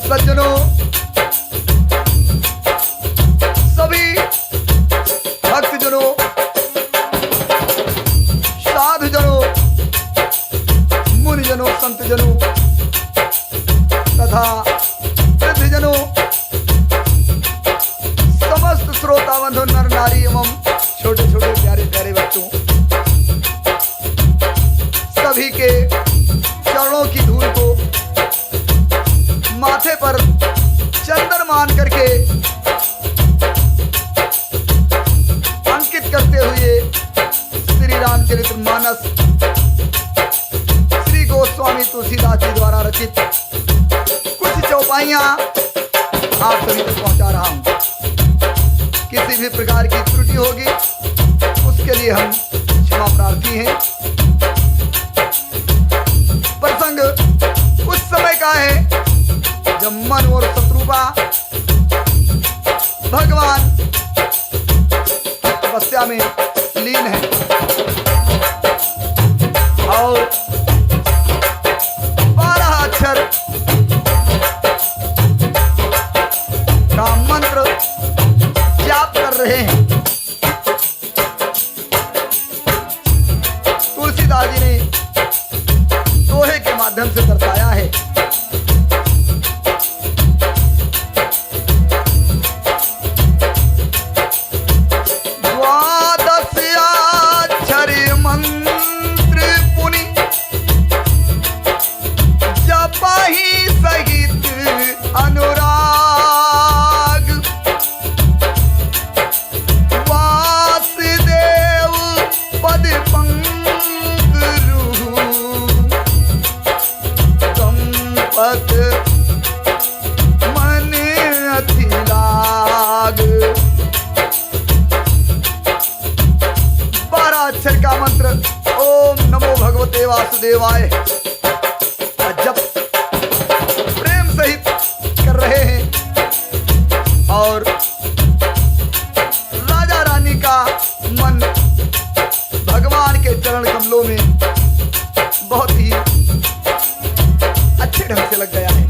सज्जनों, सभी भक्तजनों, साधुजनों, मुनिजनों, संतजनों तथा वृद्धजनों, समस्त श्रोता बंधु नर नारी एवं छोटे छोटे प्यारे प्यारे बच्चों, सभी के चरणों की धूल को माथे पर चंदन मान करके अंकित करते हुए श्री रामचरितमानस श्री गोस्वामी तुलसीदास जी द्वारा रचित कुछ चौपाइयां आप सभी तक पहुंचा रहा हूं। किसी भी प्रकार की त्रुटि होगी उसके लिए हम क्षमा प्रार्थी हैं। प्रसंग उस समय का है जब मन और शत्रुपा भगवान तपस्या में लीन है और 12 अक्षर का मंत्र जाप कर रहे हैं। तुलसीदास जी ने दोहे के माध्यम से दर्शाया है। अक्षर का मंत्र ओम नमो भगवते वासुदेवाय जब प्रेम सहित कर रहे हैं और राजा रानी का मन भगवान के चरण कमलों में बहुत ही अच्छे ढंग से लग गया है।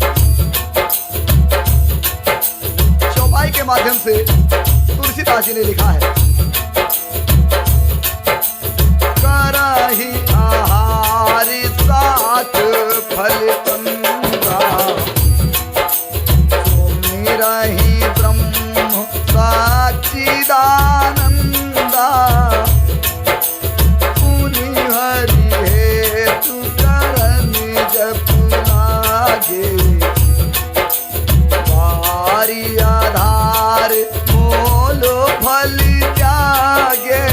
चौपाई के माध्यम से तुलसीदास जी ने लिखा है, करहि आहारी साथ फल कंगा, सुमिरहि ब्रह्म सच्चिदानंदा, पुनि हरि हेतु करनि जप लागे, वारी आधार मोलो फल त्यागे,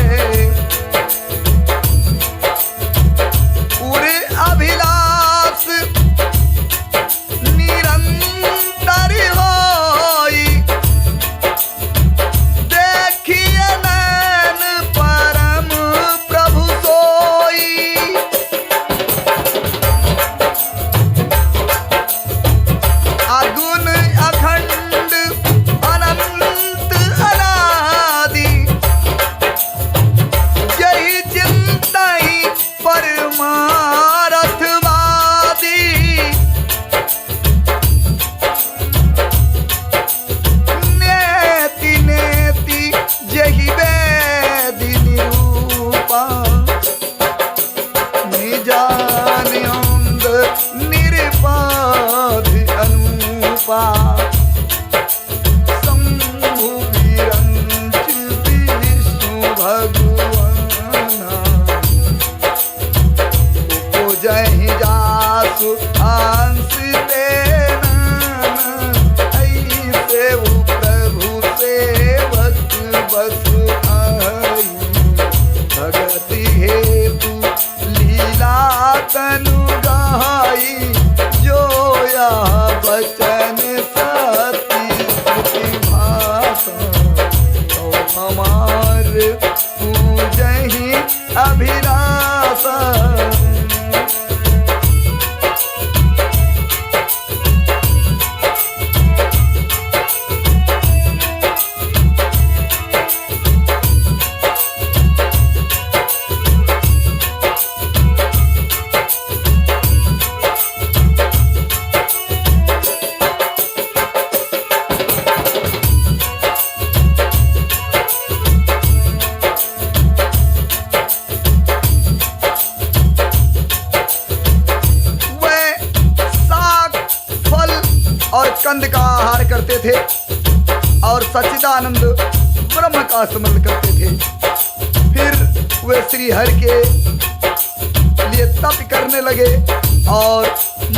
अभिलाष निरंतर होई, देखिए नैन परम प्रभु सोई, अगुण अखंड अनंत अनादि, यही चिंता ही परमा शंभु विरंच विष्णु भगवाना, जहि जासु हंस तेना, ऐसे प्रभु सेवक बस आई, भगति हेतु लीला तनु गाई, जो यह बचन सती श्रुति भाषा, तो हमार पूजहि अभिलाषा। और कंद का आहार करते थे और सच्चिदानंद ब्रह्म का स्मरण करते थे। फिर वे श्री हरि के लिए तप करने लगे और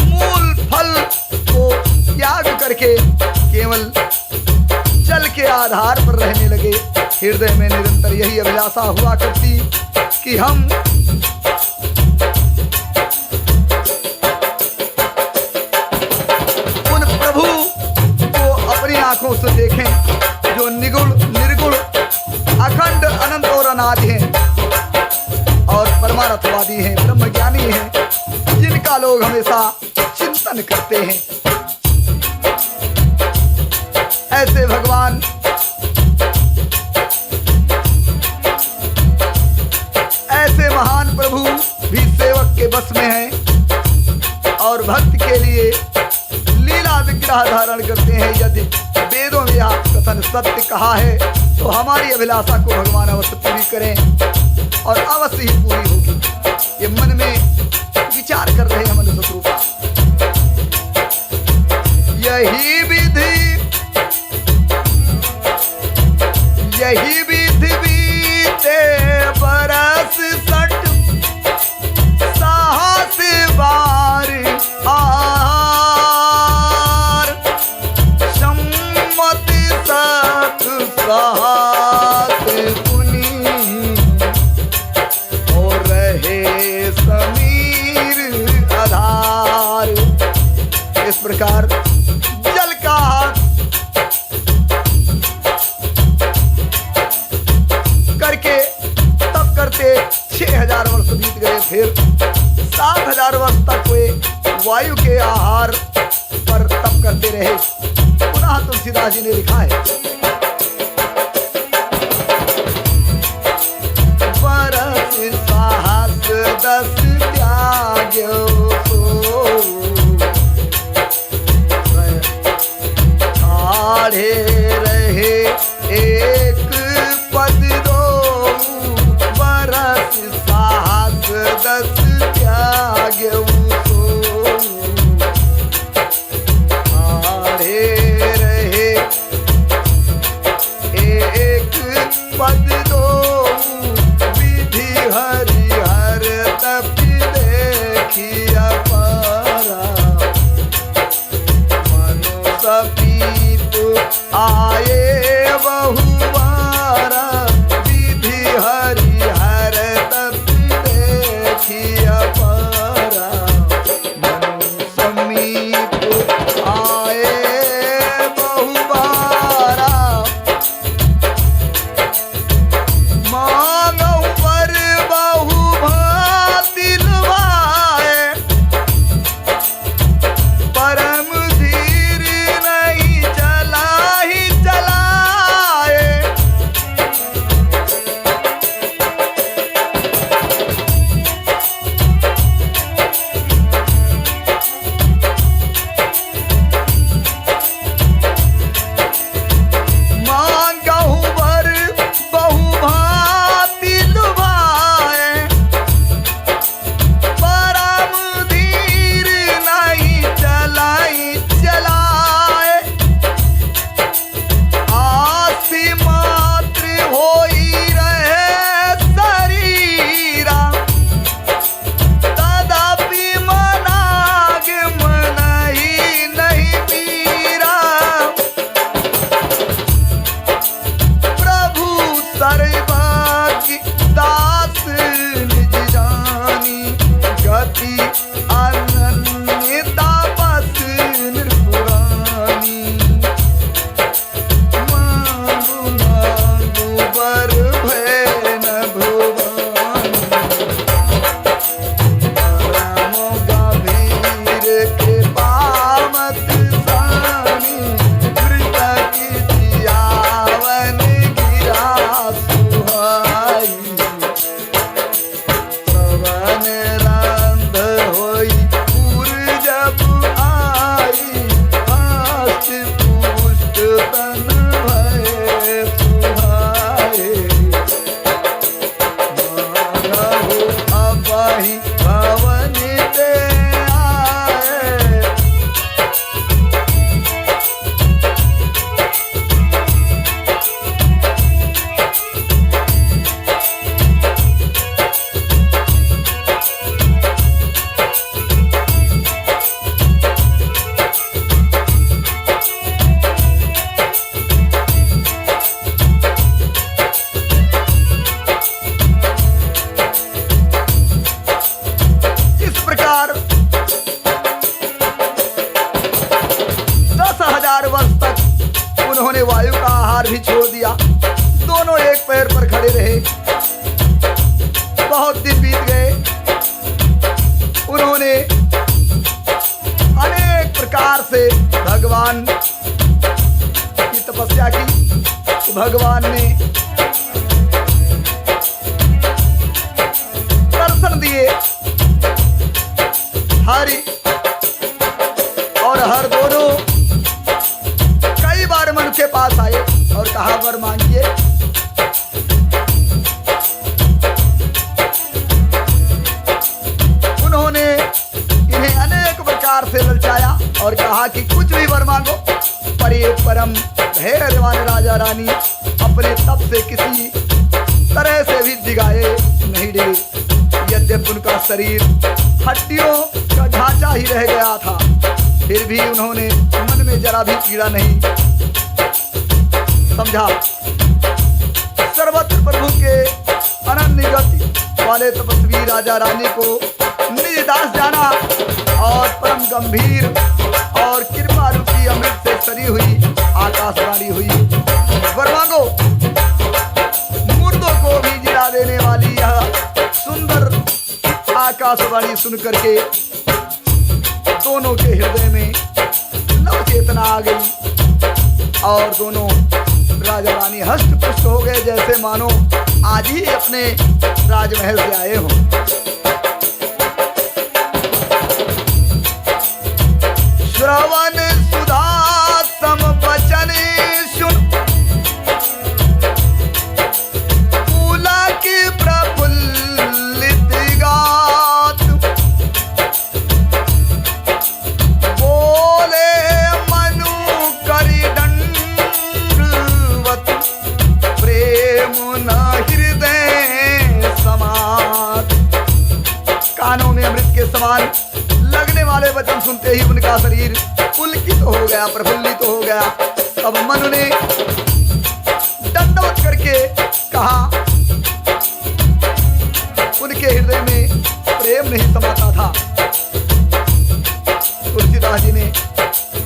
मूल फल को त्याग करके केवल जल के आधार पर रहने लगे। हृदय में निरंतर यही अभिलाषा हुआ करती कि हम उन प्रभु को अपनी आंखों से देखें जो निगुण निर्गुण अखंड अनंत और अनादि हैं और परमार्थवादी हैं, ब्रह्मज्ञानी हैं, जिनका लोग हमेशा चिंतन करते हैं। ऐसे भगवान ऐसे महान प्रभु भी सेवक के बस में हैं और भक्त के लिए लीला विग्रह धारण करते हैं। यदि वेदों में यह कथन सत्य कहा है तो हमारी अभिलाषा को भगवान अवश्य पूरी करें और अवश्य ही पूरी होगी। ये मन में विचार कर रहे हैं मनुष्य स्वरूपा। यही विधि बीते बरस 60 साहस बार आर सम्मत सत साहस पुनि और रहे समीर आधार। इस प्रकार जल का करके तप करते 6000 वर्ष बीत गए। फिर 7000 वर्ष तक वे वायु के आहार पर तप करते रहे। पुनः तुलसीदास जी ने लिखा है, बरस साहस 10 त्याग्यो ठाढ़े रहे एक पद दो, बरस साहस 10 त्याग्यो ठाढ़े रहे 4 वर्ष तक उन्होंने वायु का आहार भी छोड़ दिया। दोनों एक पैर पर खड़े रहे। बहुत दिन बीत गए। उन्होंने अनेक प्रकार से भगवान की तपस्या की। तो भगवान ने दर्शन दिए। हरि और हर दोनों कई बार मनु के पास आए और कहा वर मांगिए। उन्होंने इन्हें अनेक प्रकार से ललचाया और कहा कि कुछ भी वर मांगो। पर ये परम धैर्यवान राजा रानी अपने तप से किसी तरह से भी दिगाए नहीं डे। यद्यपि उनका शरीर हड्डियों का ढांचा ही रह गया था, फिर भी उन्होंने मन में जरा भी पीड़ा नहीं समझा। सर्वत्र प्रभु के अनन्य गति वाले तपस्वी राजा रानी को निज दास जाना और परम गंभीर और कृपा रूपी अमृत से सरी हुई आकाशवाणी हुई। वर मांगो। मुर्दों को भी जिला देने वाली यह सुंदर आकाशवाणी सुन करके दोनों के हृदय में नव चेतना आ गई और दोनों राजा रानी हष्ट पुष्ट हो गए, जैसे मानो आज ही अपने राजमहल से आए हों। श्रवण सुधा सम वचन सुन पुलक प्रफुल्लित गात बोले मनु करि दंडवत प्रेम न हृदय समात। कानों में अमृत के समान लगने वाले वचन सुनते ही उनका शरीर पुलकित हो गया, प्रफुल्लित हो गया। तब मनु ने दंडवत करके कहा, उनके हृदय में प्रेम नहीं समाता था। तुलसीदास जी ने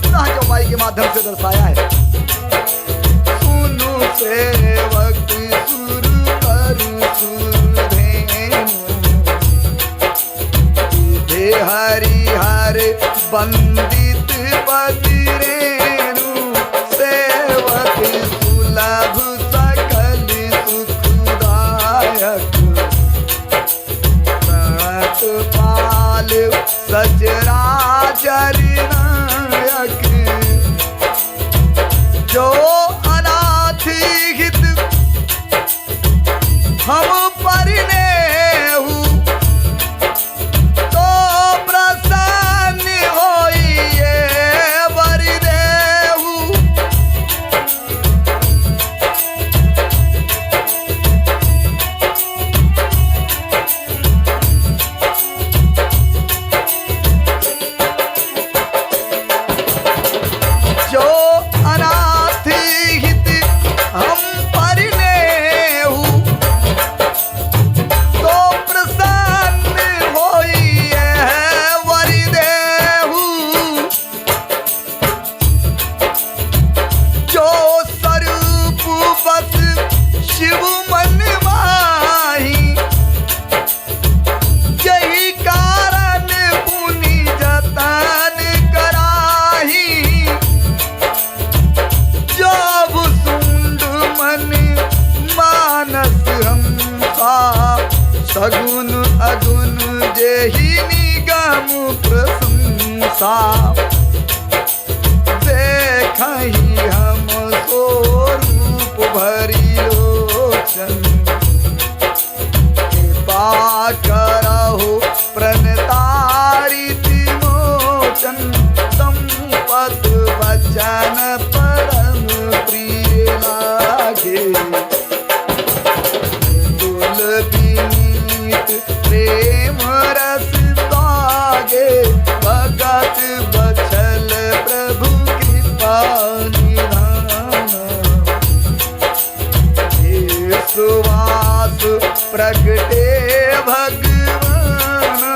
पुनः चौपाई के माध्यम से दर्शाया है। सुनु सेवक सुर पर सुधेनु हरि हर बंदित बदिरेनु सेवक सुलभ सकल सुखदायक प्रणत पाल सचराचर नायक जो अनाथ हित हम परिनेहु सगुन अगुन जेहि निगम प्रशंसा देखहि हम स्वरूप भरि लोचन कृपा करहु प्रणतारित मोचन संपत वचन परम प्रिय लागे प्रेम रस बागे भगत बचल प्रभु कृपा निधान सुवास प्रगटे भगवान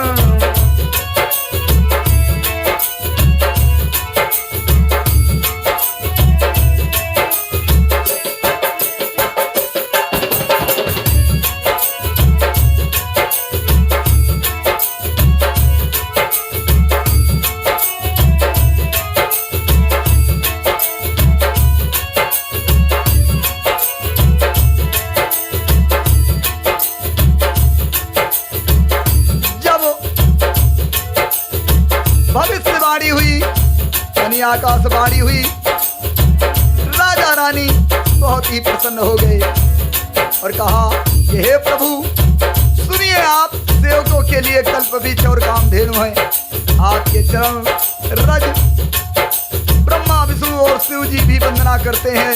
वहीं आकाशवाणी हुई। राजा रानी बहुत ही प्रसन्न हो गए और कहा कि हे प्रभु, सुनिए, आप सेवकों के लिए कल्पवृक्ष और कामधेनु हैं। आपके चरण रज ब्रह्मा विष्णु और शिव जी भी वंदना करते हैं।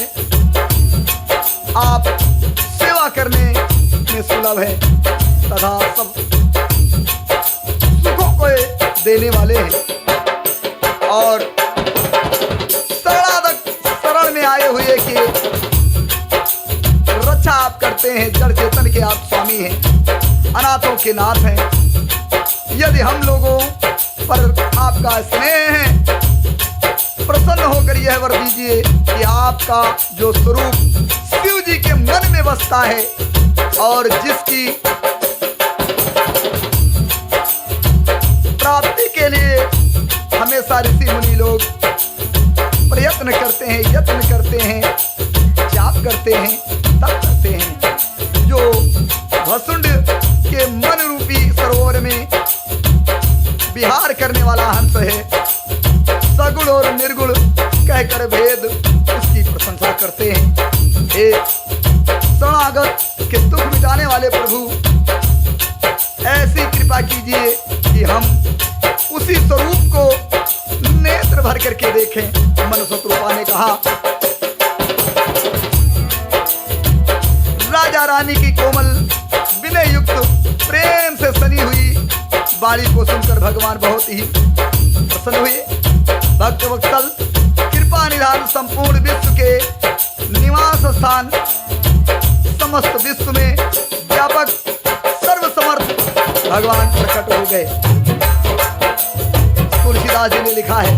आप सेवा करने में सुलभ है तथा सब सुखों को देने वाले हैं और शरण में आए हुए कि रक्षा आप करते हैं। जड़ चेतन के आप स्वामी हैं, अनाथों के नाथ हैं। यदि हम लोगों पर आपका स्नेह है, प्रसन्न होकर यह वर दीजिए कि आपका जो स्वरूप शिव जी के मन में बसता है और जिसकी प्राप्ति के लिए हमेशा ऋषि मुनि लोग प्रयत्न करते हैं, यत्न करते हैं, जाप करते हैं, तप करते हैं। जो भसुंड के मन रूपी सरोवर में विहार करने वाला हंस है, सगुण और निर्गुण कहकर भेद उसकी प्रशंसा करते हैं। हे शरणागत के दुख मिटाने वाले प्रभु, ऐसी कृपा कीजिए कि हम उसी स्वरूप को नेत्र भर करके देखें। मनसुतरूपा ने कहा। राजा रानी की कोमल विनय युक्त प्रेम से सनी हुई वाणी को सुनकर भगवान बहुत ही प्रसन्न हुए। भक्त वत्सल कृपा निधान संपूर्ण विश्व के निवास स्थान, समस्त विश्व में व्यापक सर्वसमर्थ भगवान प्रकट हो गए। तुलसीदास जी ने लिखा है,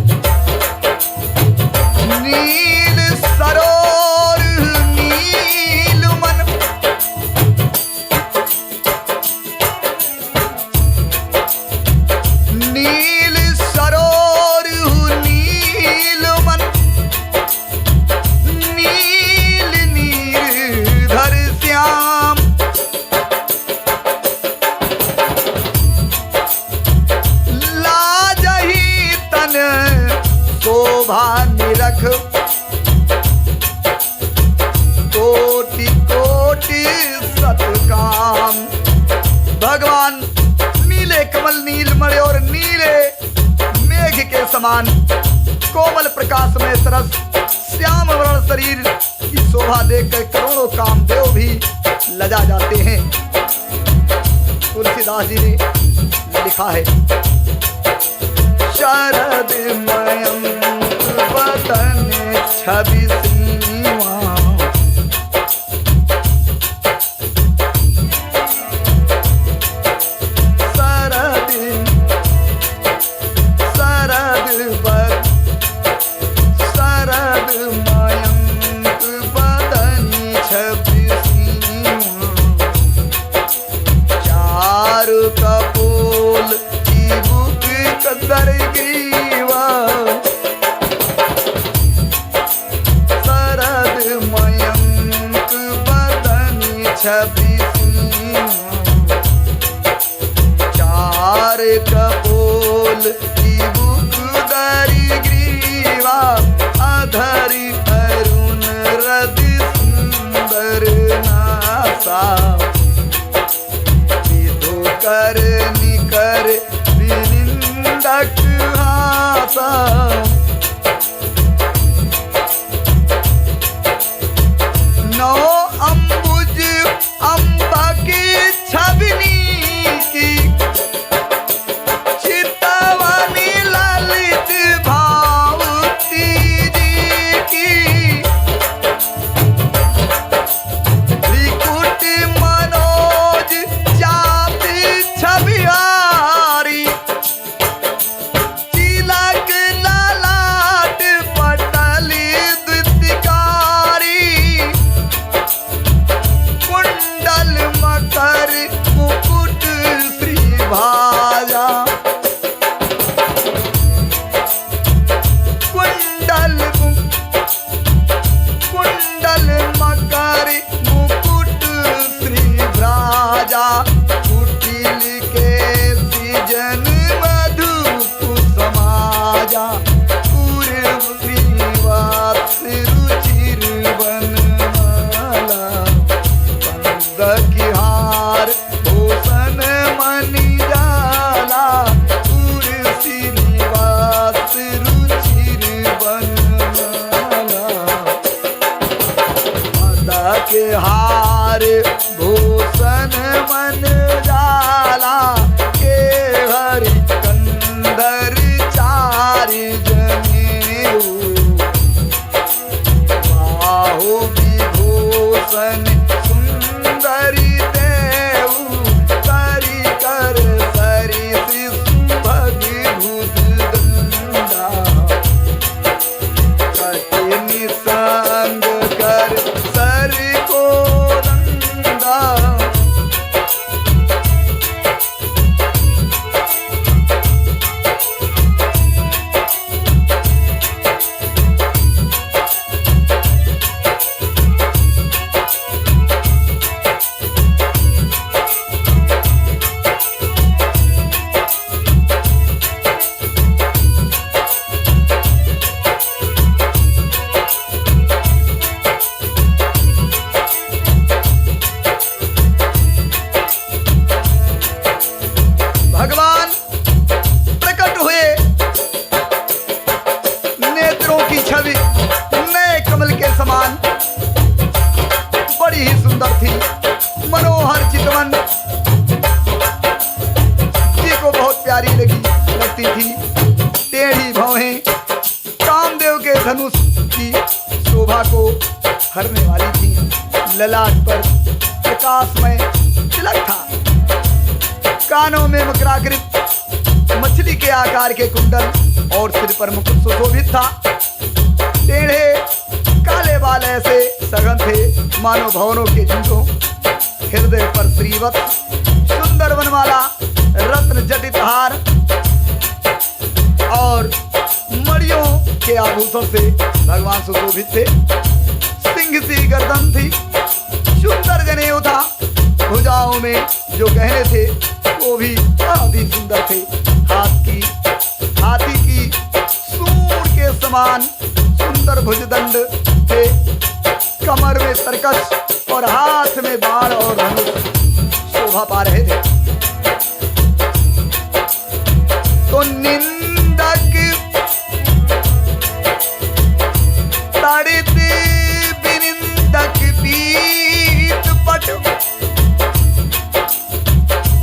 नील सरोवर नील मन, नील सरोवर नील मन, नील नीरधर श्याम, लाजही तन शोभा निरख, कोटि कोटि सतकाम। भगवान नीले कमल, नीलमणि और नीले मेघ के समान कोमल प्रकाश में सरस श्याम वर्ण शरीर की शोभा देखकर करोड़ों कामदेव भी लजा जाते हैं। तुलसीदास जी ने लिखा है, शरद मयंक बदन छवि सीमा, शरद मयंक बदन छवि सीमा, चारु कपोल चिबुक कदर ग्रीवा, शरद मयंक बदन छवि सीमा, चार कपोल चिबुक कदर ग्रीवा, अधरि अरुण रदि सुंदर नासा, विधु कर निकर विनिंदक हासा, नौ अंबुज अंबा की छवनी की, चितवनी ला छवि नए कमल के समान बड़ी ही सुंदर थी। मनोहर चितवन जी को बहुत प्यारी लगती थी। टेढ़ी भौहें कामदेव के धनुष की शोभा को हरने वाली थी। ललाट पर प्रकाशमय तिलक था। कानों में मकराकृत मछली के आकार के कुंडल और सिर पर मुकुट सुशोभित था। टेढ़े काले बाल ऐसे सघन थे मानो भवनों के झुंडों। हृदय पर श्रीवत सुंदर बनवाला रत्न जटित हार और मणियों के आभूषण से भगवान सुशोभित थे। सिंह सी गर्दन थी, सुंदर जनेऊ था। भुजाओं में जो गहने थे वो भी बहुत ही सुंदर थे। हाथी की सूंड के समान सुंदर भुजदंड थे। कमर में तरकश और हाथ में बाण और धनुष शोभा पा रहे थे। तो निंदक ताड़ित विनिंदक पीत पट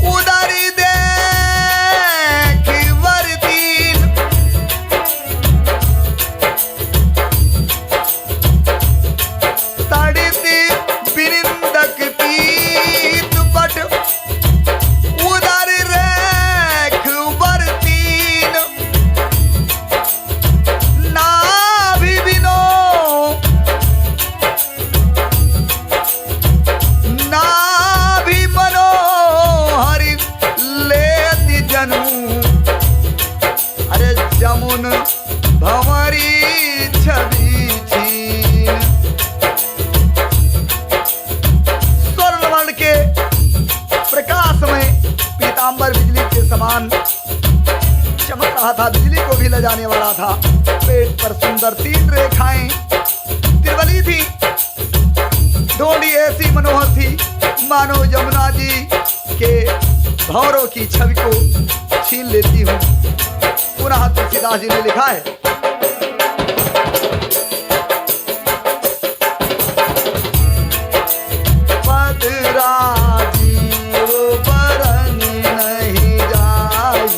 उदारी देख वरदीन। ताड़ित विनिंदक पीत पट उदारी देख वरदीन। नाभि बिनो नाभि मनोहर लेति जनु। अरे जमुन भंवरी छवि छीन। स्वर्णवर्ण के प्रकाश में पीतांबर बिजली के समान चमक रहा था। बिजली को भी लजाने वाला था। पेट पर सुंदर 3 रेखाएं त्रिवली थी। डोरी ऐसी मनोहर थी मानो यमुना जी के भौरों की छवि को छीन लेती हूँ। पुनः तुलसीदास जी ने लिखा है, पद राजीव बरन नहीं जाई।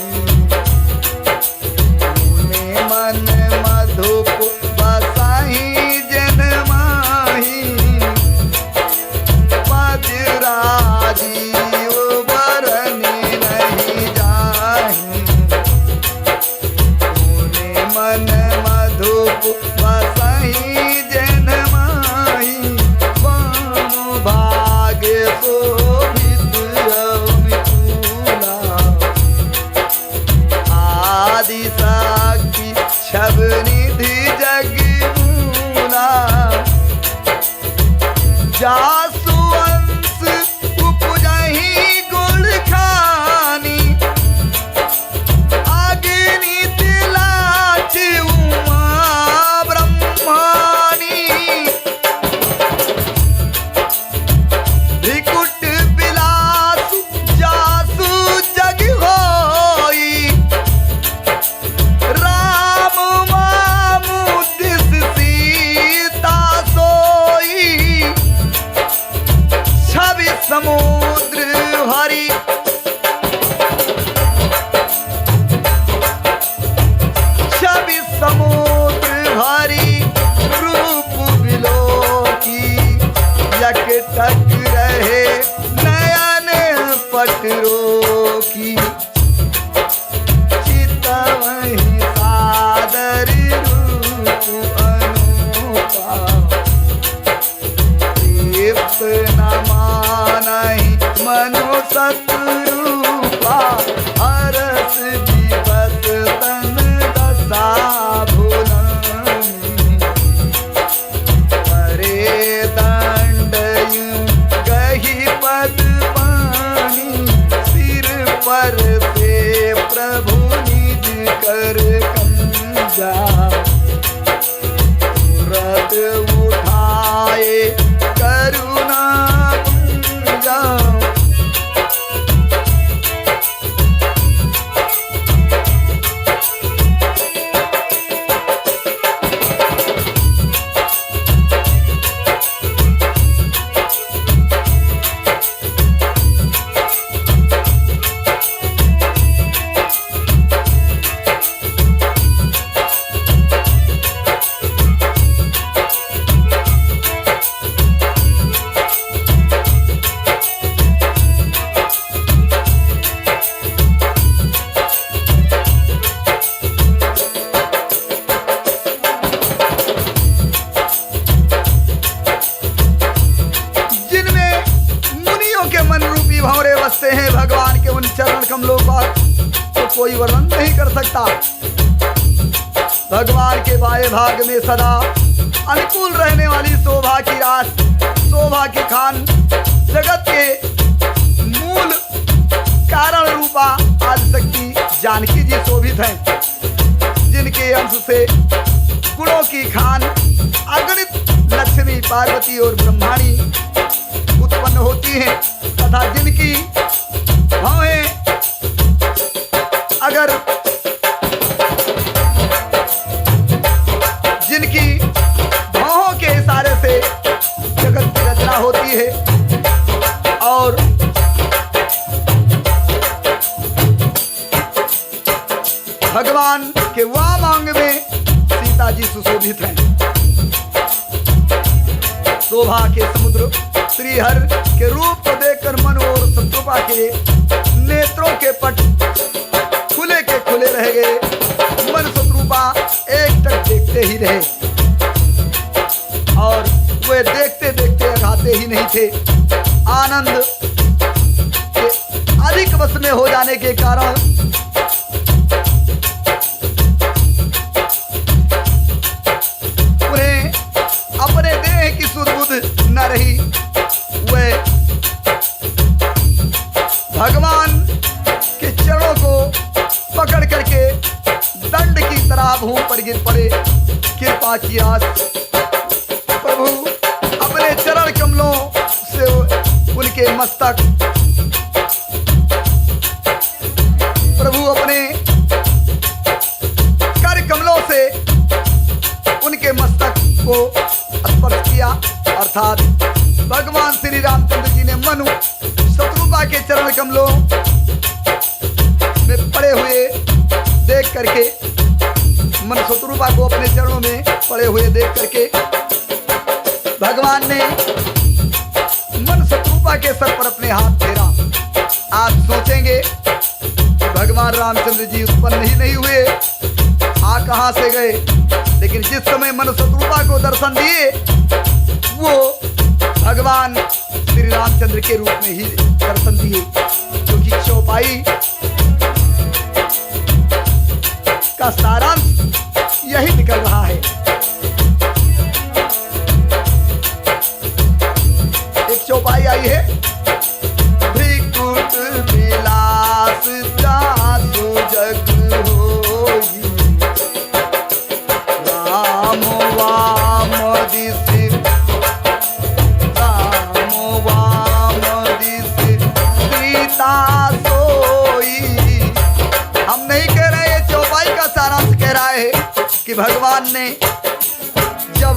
मुने मन मधुप बसाई जन माही। पद राजीव बरन नहीं जाई। मुने मन मधुप बसाई जन माही। वाम भाग्य शोभित अनुकूला। आदि शक्ति छब निधि जग मूला। जासु अंश उपजहि गुण खानी। अग्नि तिलाच उमा ब्रह्मानी। त्रिकुट विलास जासु जग होई। राम मामु दिस सीता सोई। कोई वर्णन नहीं कर सकता। भगवान के बाएं भाग में सदा अनुकूल रहने वाली शोभा की रास, शोभा की खान, जगत के मूल कारण रूपा आदिशक्ति जानकी जी शोभित हैं, जिनके अंश से गुणों की खान अगणित लक्ष्मी, पार्वती और ब्रह्माणी उत्पन्न होती हैं, तथा जिनकी भवें अगर जिनकी भवों के इशारे से जगत की रचना होती है और भगवान के वाम अंग में सीता जी सुशोभित हैं। शोभा के समुद्र श्रीहर के रूप को देखकर मन और शत्रुपा के नेत्रों के पट खुले के खुले रह गए। मन शत्रुपा एक टक देखते ही रहे और वे देखते देखते अघाते ही नहीं थे। आनंद के अधिक वश में हो जाने के कारण उन्हें अपने देह की सुध-बुध न रही। वे भगवान के चरणों को पकड़ करके दंड की तरह भूमि पर गिर पड़े। कृपा की आस प्रभु अपने चरण कमलों से उनके मस्तक, प्रभु अपने कर कमलों से उनके मस्तक को स्पर्श किया। अर्थात भगवान श्री रामचंद्र जी ने मनु शत्रुपा के चरण कमलों में पड़े हुए देख करके, मन शत्रुपा को अपने चरणों में पड़े हुए देख करके भगवान ने मन शत्रुपा के सर पर अपने हाथ फेरा। आप सोचेंगे कि भगवान रामचंद्र जी उत्पन्न ही नहीं हुए, आ कहां से गए? लेकिन जिस समय मन शत्रुपा को दर्शन दिए वो भगवान श्री रामचंद्र के रूप में ही दर्शन दिए, क्योंकि चौपाई का सारांश यही निकल रहा है। एक चौपाई आई है, भ्रिकुट विलास जासु जग होई, राम वाम दिस, राम वाम दिस सीता सोई। हम नहीं कह रहे, ये चौपाई का सारांश कह रहा है कि भगवान ने जब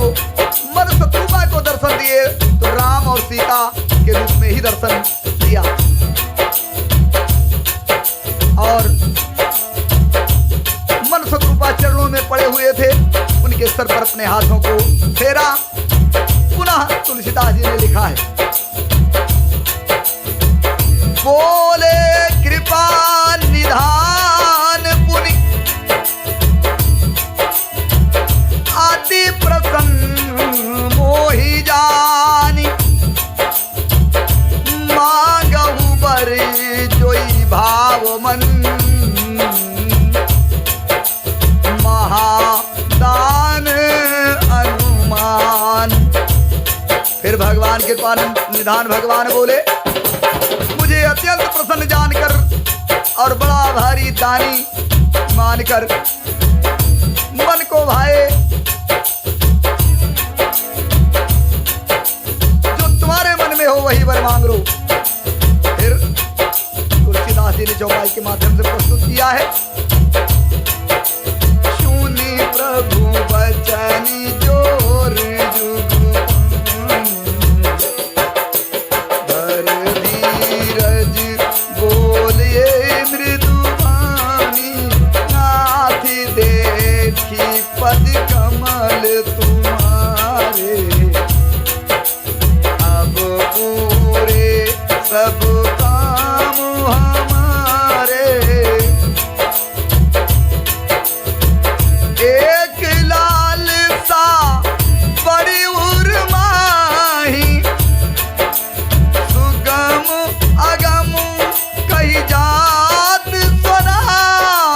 मन शत्रुपा को दर्शन दिए तो राम और सीता के रूप में ही दर्शन दिया और मन शत्रुपा चरणों में पड़े हुए थे, उनके सर पर अपने हाथों को फेरा। पुनः तुलसीदास जी ने लिखा है, बोले कृपा निधान पुनि अति प्रसन्न मोहि जानी, मांगहु बर जोई भाव मन, महादान अनुमान। फिर भगवान कृपा निधान भगवान बोले, मुझे अत्यंत प्रसन्न जानकर और बड़ा भारी दानी मानकर मन को भाए, जो तुम्हारे मन में हो वही वर मांग लो। फिर तुलसीदास जी ने चौपाई के माध्यम से प्रस्तुत किया है, सुनी प्रभु वचन जोर जुग धर धीरज बोलिए मृदु वाणी, नाथ देखी पद कमल तुम्हारे, अब पूरे सब काम हमारे। एक लाल सा बड़ी उर्माही, सुगम अगम कही जात सुनाही,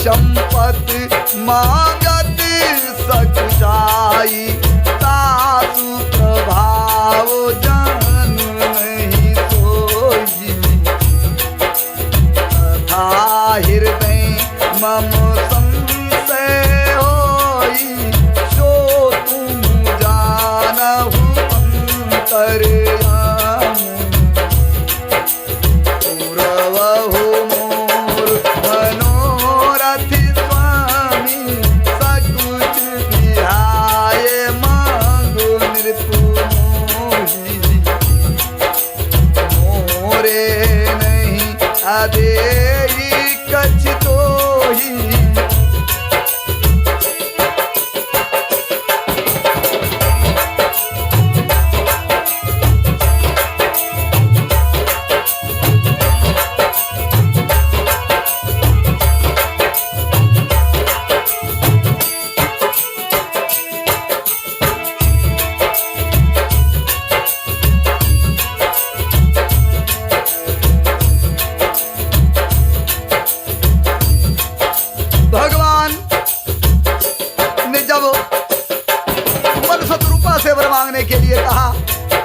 चंपत मांगत सकुचाई, तासु प्रभाव जन नहीं सोई, तथा हृदय मम संशय होई, सो तुम जानहु अंतर्यामी, पूरवहु मोर मनोरथ स्वामी, सकुच विहाय मांगो नृपु मोहि, मोरे नहीं आदेई कछ तोहि, भगवान ने जब मन शत्रुपा से वर मांगने के लिए कहा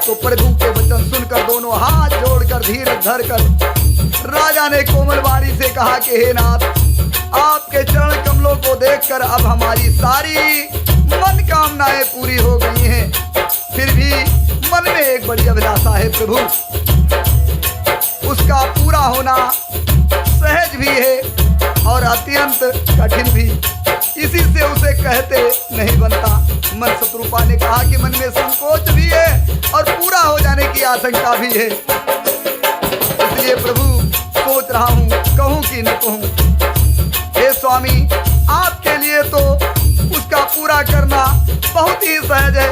तो प्रभु के वचन सुनकर दोनों हाथ जोड़कर धीरज धरकर राजा ने कोमल वाणी से कहा कि हे नाथ, आपके चरण कमलों को देखकर अब हमारी सारी मन कामनाएं पूरी हो गई हैं, फिर भी मन में एक बड़ी अभिलाषा है प्रभु, उसका पूरा होना सहज भी है और अत्यंत कठिन भी, इसी से उसे कहते नहीं बनता। मन शत्रुपा ने कहा कि मन में संकोच भी है और पूरा हो जाने की आशंका भी है, इसलिए प्रभु सोच रहा हूँ कहूँ कि न कहूँ। हे स्वामी, आपके लिए तो उसका पूरा करना बहुत ही सहज है,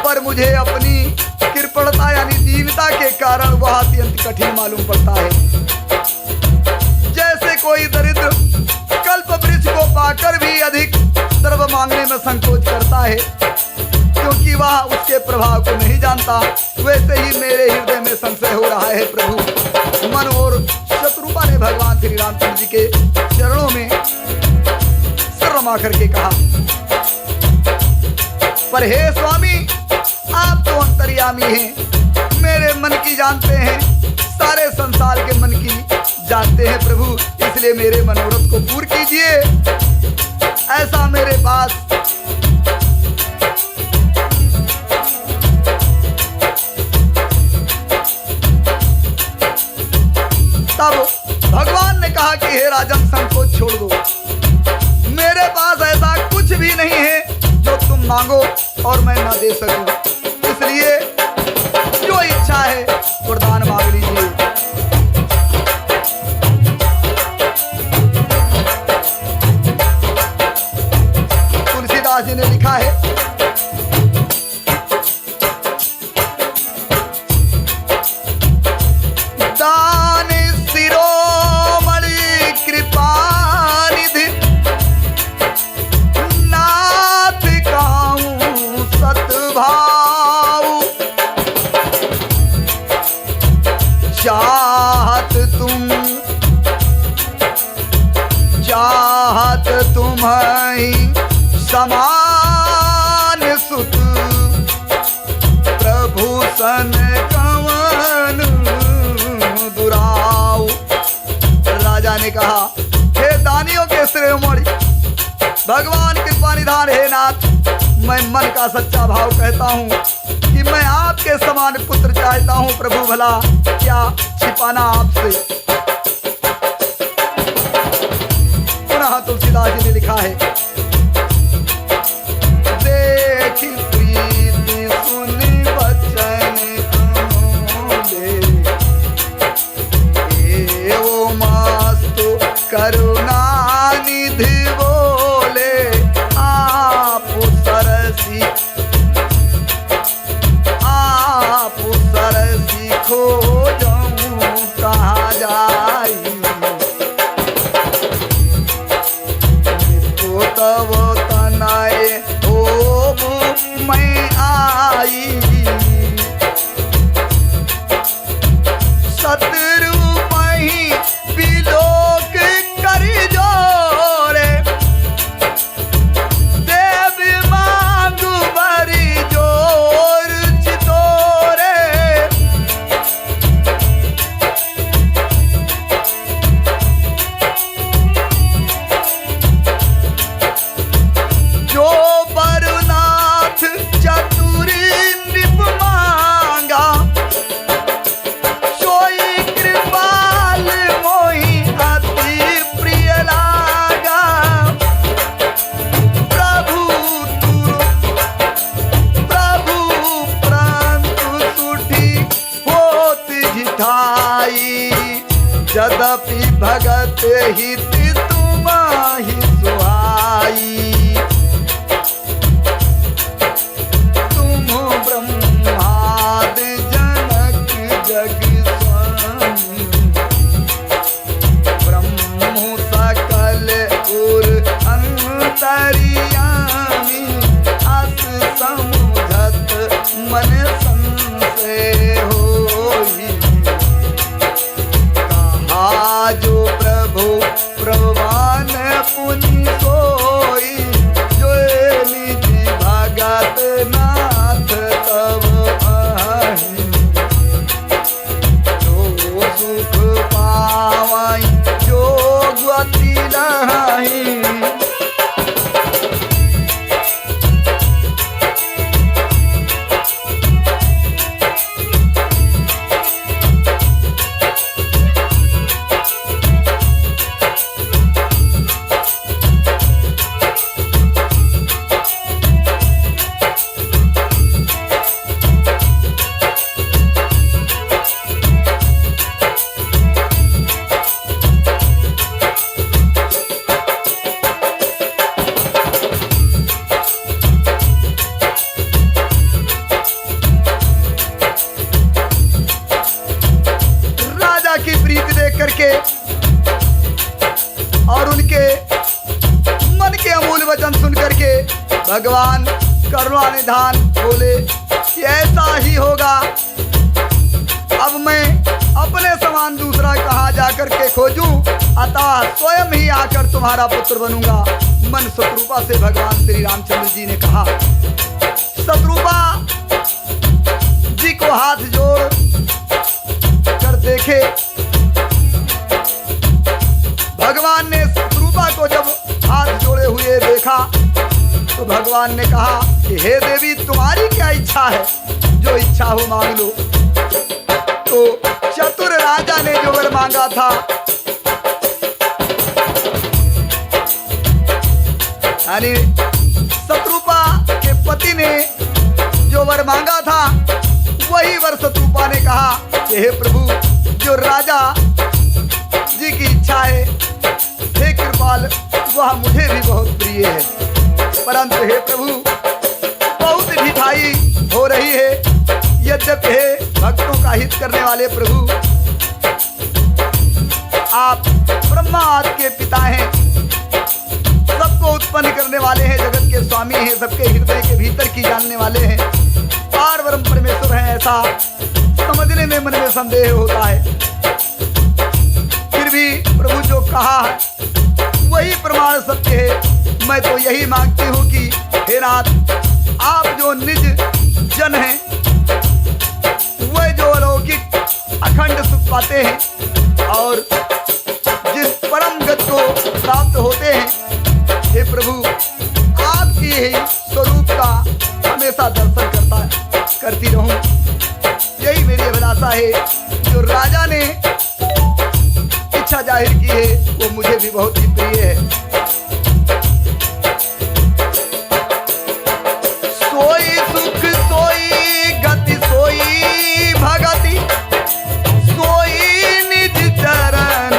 पर मुझे अपनी कृपणता यानी दीनता के कारण वह अत्यंत कठिन मालूम पड़ता है। जैसे कोई दरिद्र कल्प वृक्ष को पाकर भी अधिक द्रव्य मांगने में संकोच करता है, क्योंकि वह उसके प्रभाव को नहीं जानता, वैसे ही मेरे हृदय में संशय हो रहा है प्रभु। मन और शत्रुपा ने भगवान श्री रामचंद्र जी के चरणों में सिर रमा करके कहा, पर हे स्वामी, आप तो अंतर्यामी हैं, मेरे मन की जानते हैं, सारे संसार के मन की जानते हैं प्रभु, इसलिए मेरे मनोरथ को पूर्ण कीजिए। ऐसा मेरे पास तब भगवान ने कहा कि हे राजन, संकोच छोड़ दो, मेरे पास ऐसा कुछ भी नहीं है जो तुम मांगो और मैं ना दे सकूं, इसलिए जो इच्छा है वरदान मांग लीजिए। तुलसीदास जी ने लिखा है, दान शिरोमणि कृपानिधि, नाथ कहूं सतभाव, चाहत तुम्हीं समान सुत, प्रभु सन कवन दुराव। राजा ने कहा, हे दानियों के शिरोमणि, भगवान कृपा निधान, हे नाथ, मैं मन का सच्चा भाव कहता हूँ कि मैं आपके समान पुत्र चाहता हूँ प्रभु, भला क्या छिपाना आपसे। पुनः तुलसीदास जी ने लिखा है, देख प्रीति सुन वचन अमोले, एवं मस्तु करुणा निधि बोले, आप सरसी खोजूं कहाँ जाई, तो तब तनाए हो मैं आई, शत्रु मही बिलोक कर जोर यद्यपि भगत हित तुम्हारी सुहाई, तुम ब्रह्माद जनक जग स्वामी, ब्रह्म सकल उर अंतर्यामी, अस समुझत मन संशय होई, जो प्रभु प्रवान पुनि सोई, जो निज भगत नाथ तब आहि, जो सुख पावई जो गति लहाई। करके और उनके मन के अमूल वचन सुन करके भगवान करुणा निधान बोले कि ऐसा ही होगा। अब मैं अपने समान दूसरा कहाँ जाकर के खोजूं, अतः स्वयं ही आकर तुम्हारा पुत्र बनूंगा। मन शत्रुपा से भगवान श्री रामचंद्र जी ने कहा। शत्रुपा जी को हाथ जोड़ कर देखे। भगवान ने शत्रुपा को जब हाथ जोड़े हुए देखा तो भगवान ने कहा कि हे देवी, तुम्हारी क्या इच्छा है, जो इच्छा हो मांग लो। तो चतुर राजा ने जो वर मांगा था, यानी शत्रुपा के पति ने जो वर मांगा था, वही वर शत्रुपा ने कहा कि हे प्रभु, जो राजा जी की इच्छा है, हे कृपाल, वह मुझे भी बहुत प्रिय है। परंतु हे प्रभु, बहुत ढिठाई हो रही है। यद्यपि हे भक्तों का हित करने वाले प्रभु, आप ब्रह्मा आदि के पिता हैं, सबको उत्पन्न करने वाले हैं, जगत के स्वामी हैं, सबके हृदय के भीतर की जानने वाले हैं, पार ब्रह्म परमेश्वर हैं, ऐसा समझने में मन में संदेह होता है। फिर भी प्रभु जो कहा है वही प्रमाण सत्य है। मैं तो यही मांगती हूँ कि हे नाथ, आप जो निज जन हैं, वह जो अलौकिक अखंड सुख पाते हैं और जिस परम गति को प्राप्त होते हैं, हे प्रभु, आपकी ही स्वरूप का हमेशा दर्शन करती रहूं। यही मेरी अभिलाषा है। जो राजा ने इच्छा जाहिर की है, वो मुझे भी बहुत ही प्रिय है। सोई सुख सोई गति सोई भगति, सोई निज चरण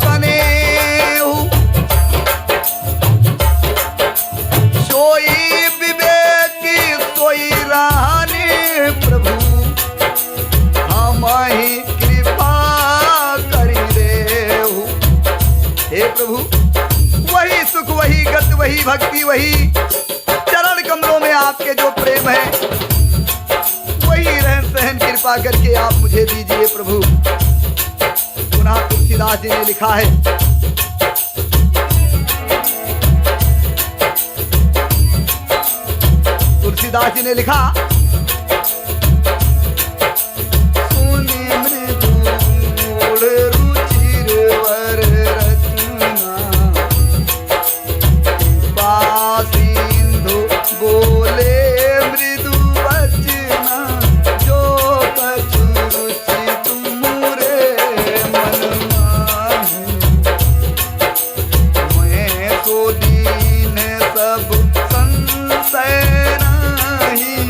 सनेहु, सोई विवेकी सोई रहने प्रभु, हम ही कृपा करी देहु। हे प्रभु, वही सुख वही गति वही भक्ति वही चरण कमलों में आपके जो प्रेम है, वही रहन सहन कृपा करके आप मुझे दीजिए प्रभु। पुनः तुलसीदास जी ने लिखा है, तुलसीदास जी ने लिखा, दीन सब संशय नहीं,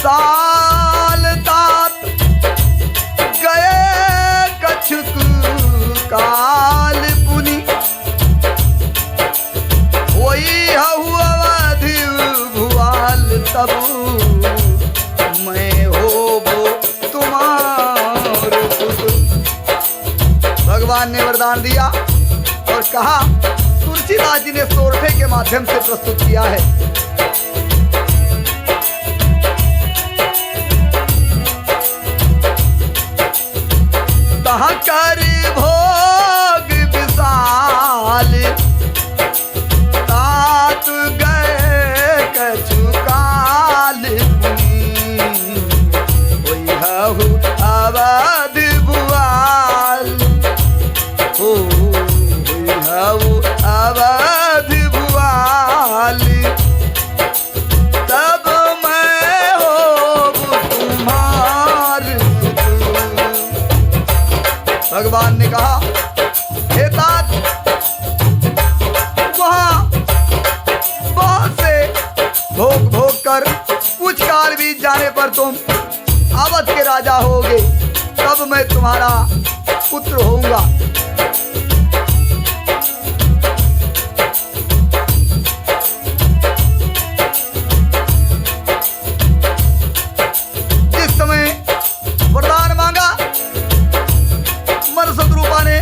साल तात गए कछुक काल पुनि वही हहु अवधि भुआल तब मैं होबो तुम्हार सुत। भगवान ने वरदान दिया और कहा, तुलसीदास जी ने सोरठे के माध्यम से प्रस्तुत किया है। तहाँ कर भोग विशाल तात गए कछु काल पुनि होई हहु अवध भुआल हो होई हहु अवध भुआल तब मैं होबो तुम्हार सुत। भगवान ने कहा, हे तात वहां बहुत से भोग भोग कर कुछ काल बीत जाने पर तुम अवध के राजा होगे, तब मैं तुम्हारा पुत्र होऊंगा। जिस समय वरदान मांगा, मन सतरूपा ने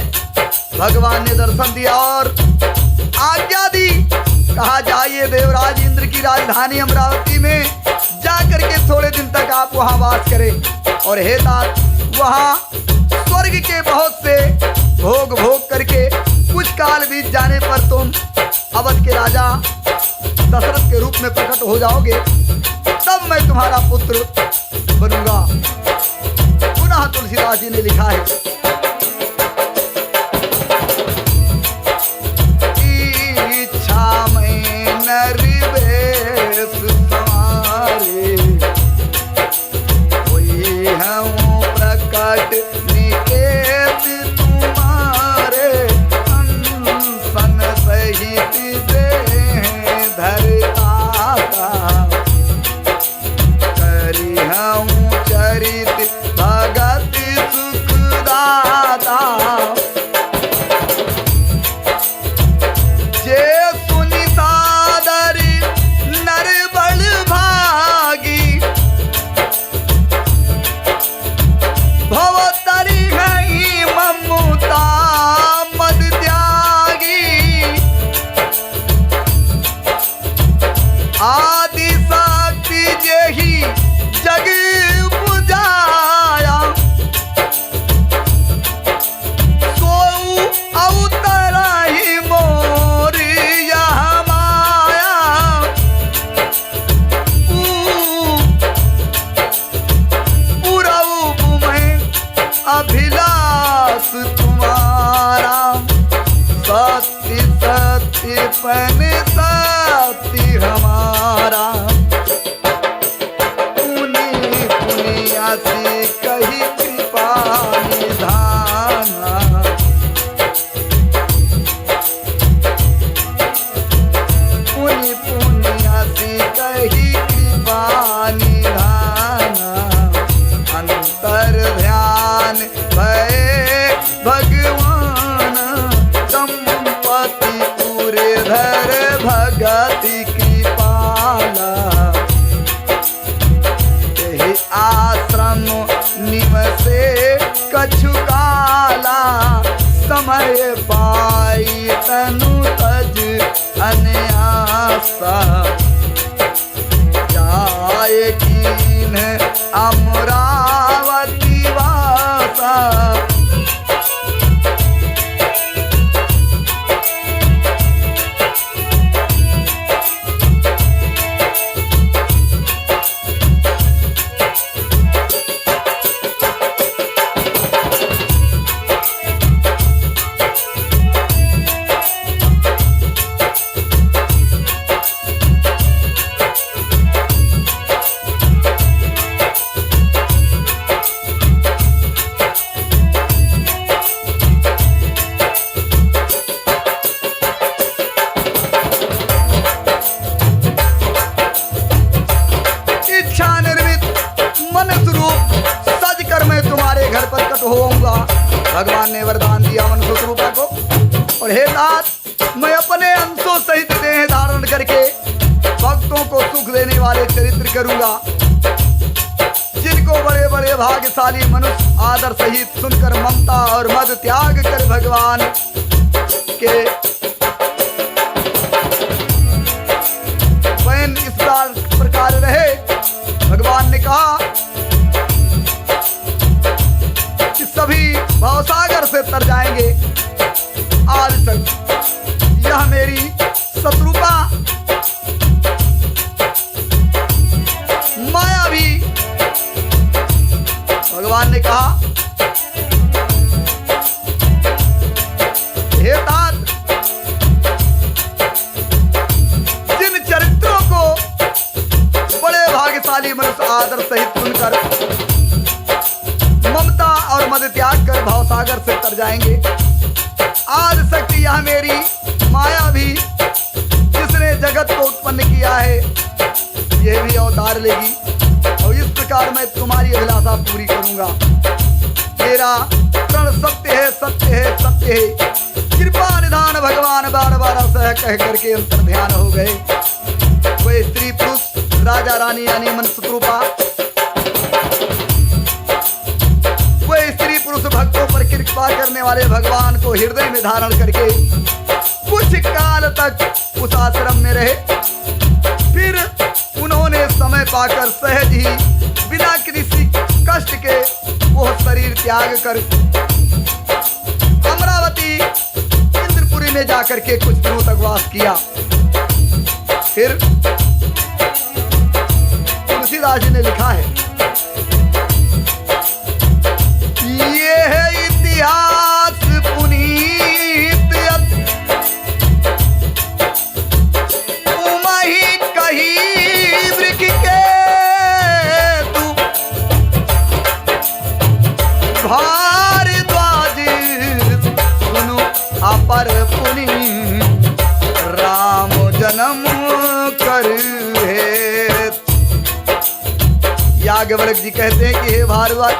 भगवान ने दर्शन दिया और आज्ञा दी। कहा, जाइए देवराज इंद्र की राजधानी अमरावती में जाकर के थोड़े दिन तक आप वहां वास करें। और हे तात, वहां स्वर्ग के बहुत से भोग भोग करके कुछ काल बीत जाने पर तुम अवध के राजा दशरथ के रूप में प्रकट हो जाओगे, तब मैं तुम्हारा पुत्र बनूंगा। पुनः तुलसीदास जी ने लिखा है, इच्छा में नरवेश संवारे होई हूँ प्रकट निकेत तुम्हारे अनशन सहित देह धरता करी हूँ चरित भगत सुखदाता। जे सुनि सादर नर बल भागी भवतरि हई ममता मद त्यागी आदि शक्ति जेहि जग बुझाया सोऊ अवतरहि मोर यह माया पुरऊ में अभिलाष तुम्हारा सत्य सत्य पन सत्य हमारा पुनि पुनि आसी कही कृपा निधाना पुनि पुनि आसी कही कृपा निधाना अंतर ध्यान भय भगवान संपत्ति पूरे धर भगति कृपाला यही आश्रम निवसे कछु काला समय पाई तनु तज अन्यासा जाए कीन अमरावती वासा भगवान ने वरदान दिया मनुष्य स्वरूपा को। और हे तात, मैं अपने अंशों सहित देह धारण करके भक्तों को सुख देने वाले चरित्र करूंगा, जिनको बड़े बड़े भाग्यशाली मनुष्य आदर सहित सुनकर ममता और मद त्याग कर भगवान के बहन इस प्रकार रहे। भगवान ने कहा कि सभी भवसागर से तर जाएंगे। आज तक यह मेरी शत्रुपा माया भी, भगवान ने कहा हे तात, जिन चरित्रों को बड़े भाग्यशाली मनुष्य आदर सहित सुनकर ममता और मद त्याग कर भावसागर से तर जाएंगे, आज शक्ति यह मेरी माया भी जिसने जगत को उत्पन्न किया है, यह भी अवतार लेगी और इस प्रकार मैं तुम्हारी अभिलाषा पूरी करूंगा। मेरा प्रण सत्य है, सत्य है, सत्य है। कृपा निधान भगवान बार बार सह कह करके अंतर ध्यान हो गए। वे स्त्री पुरुष राजा रानी यानी मनुष्य स्वरूपा, वे स्त्री पुरुष भक्तों पर कृपा करने वाले भगवान को हृदय में धारण करके कुछ काल तक उस आश्रम में रहे। फिर उन्होंने समय पाकर सहज ही बिना किसी कष्ट के वो शरीर त्याग कर अमरावती इंद्रपुरी में जाकर के कुछ दिनों तक वास किया। फिर तुलसीदास जी ने लिखा है, ये है इतिहास पुनीत उमही कही वृक्ष के तू भारद्वाज सुनु अपर पुनि राम जन्म कर है। याज्ञवल्क्य जी कहते हैं कि हे भारद्वाज,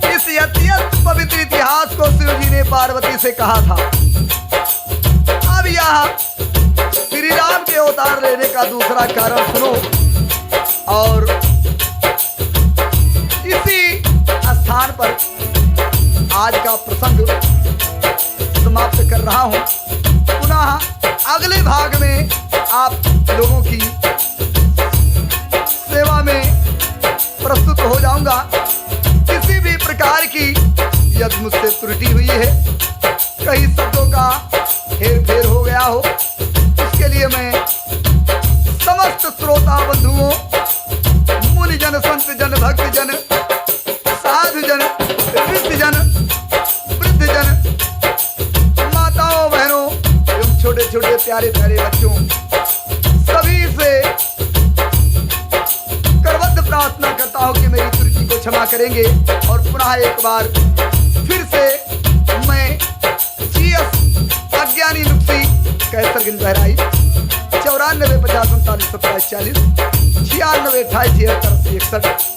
इस अत्यंत पवित्र इतिहास को शिव जी ने पार्वती से कहा था। अब यहाँ श्री राम के अवतार लेने का दूसरा कारण सुनो और इसी स्थान पर आज का प्रसंग समाप्त कर रहा हूं। पुनः अगले भाग में आप लोगों की सेवा में प्रस्तुत हो जाऊंगा। किसी भी प्रकार की यदि मुझसे त्रुटि हुई है, कई शब्दों का हेर फेर हो गया हो, उसके लिए मैं समस्त श्रोता बंधुओं, मुनि जन, संत जन, भक्त जन, साधु जन, ऋषि जन, वृद्ध जन, माताओं बहनों एवं छोटे छोटे प्यारे प्यारे बच्चों, सभी से करबद्ध प्रार्थना करता हूं कि मेरी त्रुटि को क्षमा करेंगे। और पुनः एक बार फिर से मैं जीएस अज्ञानी नुक्सी कैसरगंज बहराइच 94 50 39 27 40 96 28 73 61